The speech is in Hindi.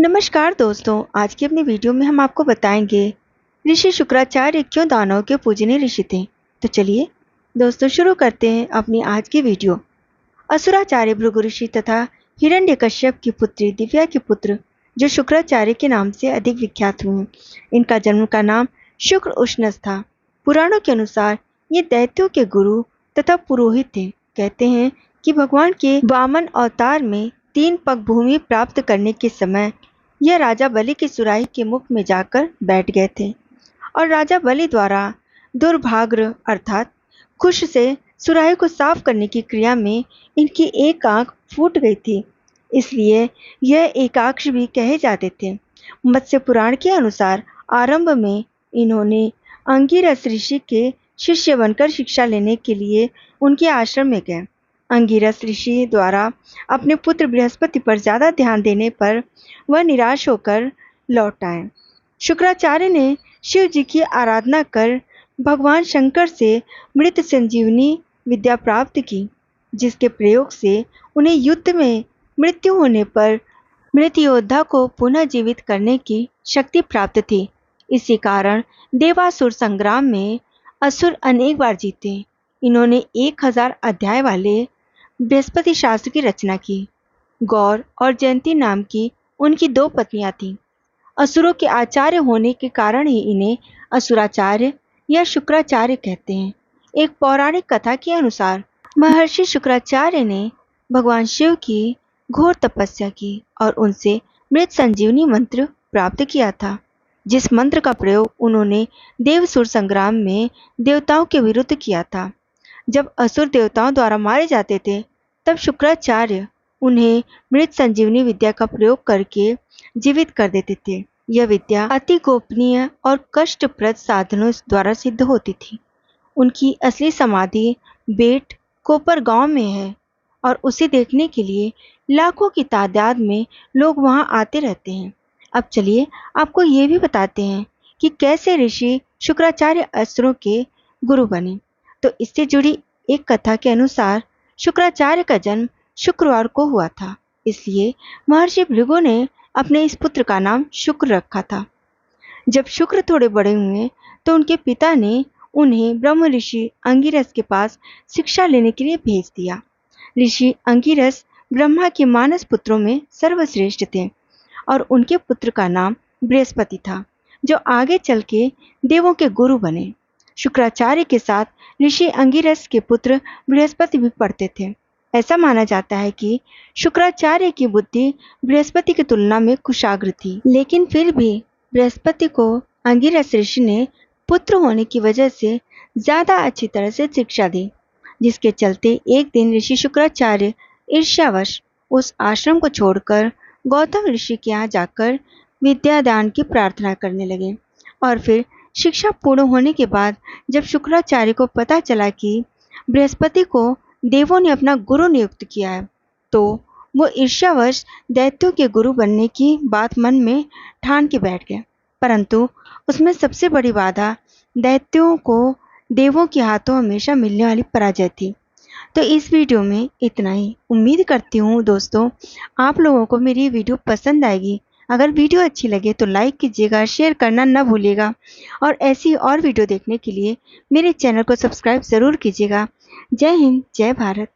नमस्कार दोस्तों, आज की अपनी वीडियो में हम आपको बताएंगे ऋषि शुक्राचार्य क्यों दानवों के पूजनीय ऋषि थे। तो चलिए दोस्तों शुरू करते हैं अपनी आज की वीडियो। असुराचार्य भृगु ऋषि तथा हिरण्यकश्यप की पुत्री दिव्या के पुत्र जो शुक्राचार्य के नाम से अधिक विख्यात हुए। इनका जन्म का नाम शुक्र उष्णस था। पुराणों के अनुसार ये दैत्यों के गुरु तथा पुरोहित थे। कहते हैं कि भगवान के वामन अवतार में 3 पग भूमि प्राप्त करने के समय यह राजा बलि की सुराही के मुख में जाकर बैठ गए थे और राजा बलि द्वारा दुर्भाग्र अर्थात कुश से सुराही को साफ करने की क्रिया में इनकी एक आंख फूट गई थी, इसलिए यह एकाक्ष भी कहे जाते थे। मत्स्य पुराण के अनुसार आरंभ में इन्होंने अंगिरस ऋषि के शिष्य बनकर शिक्षा लेने के लिए उनके आश्रम में गए। अंगिरस ऋषि द्वारा अपने पुत्र बृहस्पति पर ज्यादा ध्यान देने पर वह निराश होकर लौट आए। शुक्राचार्य ने शिव जी की आराधना कर भगवान शंकर से मृत संजीवनी विद्या प्राप्त की, जिसके प्रयोग से उन्हें युद्ध में मृत्यु होने पर मृत योद्धा को पुनः जीवित करने की शक्ति प्राप्त थी। इसी कारण देवासुर संग्राम में असुर अनेक बार जीते। इन्होंने 1000 अध्याय वाले बृहस्पति शास्त्र की रचना की। गौर और जयंती नाम की उनकी 2 पत्नियां थीं। असुरों के आचार्य होने के कारण ही इन्हें असुराचार्य या शुक्राचार्य कहते हैं। एक पौराणिक कथा के अनुसार महर्षि शुक्राचार्य ने भगवान शिव की घोर तपस्या की और उनसे मृत संजीवनी मंत्र प्राप्त किया था, जिस मंत्र का प्रयोग उन्होंने देवसुर संग्राम में देवताओं के विरुद्ध किया था। जब असुर देवताओं द्वारा मारे जाते थे तब शुक्राचार्य उन्हें मृत संजीवनी विद्या का प्रयोग करके जीवित कर देते थे। यह विद्या अति गोपनीय और कष्टप्रद साधनों द्वारा सिद्ध होती थी। उनकी असली समाधि बेट कोपर गांव में है और उसे देखने के लिए लाखों की तादाद में लोग वहां आते रहते हैं। अब चलिए आपको ये भी बताते हैं कि कैसे ऋषि शुक्राचार्य असुरों के गुरु बने। तो इससे जुड़ी एक कथा के अनुसार शुक्राचार्य का जन्म शुक्रवार को हुआ था, इसलिए महर्षि भृगु ने अपने इस पुत्र का नाम शुक्र रखा था। जब शुक्र थोड़े बड़े हुए तो उनके पिता ने उन्हें ब्रह्म ऋषि अंगिरस के पास शिक्षा लेने के लिए भेज दिया। ऋषि अंगिरस ब्रह्मा के मानस पुत्रों में सर्वश्रेष्ठ थे और उनके पुत्र का नाम बृहस्पति था, जो आगे चल के देवों के गुरु बने। शुक्राचार्य के साथ ऋषि अंगिरस के पुत्र बृहस्पति भी पढ़ते थे। ऐसा माना जाता है कि शुक्राचार्य की बुद्धि बृहस्पति की तुलना में कुशाग्र थी, लेकिन फिर भी बृहस्पति को अंगिरस ऋषि ने पुत्र होने की वजह से ज्यादा अच्छी तरह से शिक्षा दी, जिसके चलते एक दिन ऋषि शुक्राचार्य ईर्ष्यावश उस आश्रम को छोड़कर गौतम ऋषि के यहाँ जाकर विद्यादान की प्रार्थना करने लगे। और फिर शिक्षा पूर्ण होने के बाद जब शुक्राचार्य को पता चला कि बृहस्पति को देवों ने अपना गुरु नियुक्त किया है, तो वो ईर्ष्यावश दैत्यों के गुरु बनने की बात मन में ठान के बैठ गए। परंतु उसमें सबसे बड़ी बाधा दैत्यों को देवों के हाथों हमेशा मिलने वाली पराजय थी। तो इस वीडियो में इतना ही। उम्मीद करती हूँ दोस्तों आप लोगों को मेरी वीडियो पसंद आएगी। अगर वीडियो अच्छी लगे तो लाइक कीजिएगा, शेयर करना न भूलिएगा और ऐसी और वीडियो देखने के लिए मेरे चैनल को सब्सक्राइब ज़रूर कीजिएगा। जय हिंद, जय भारत।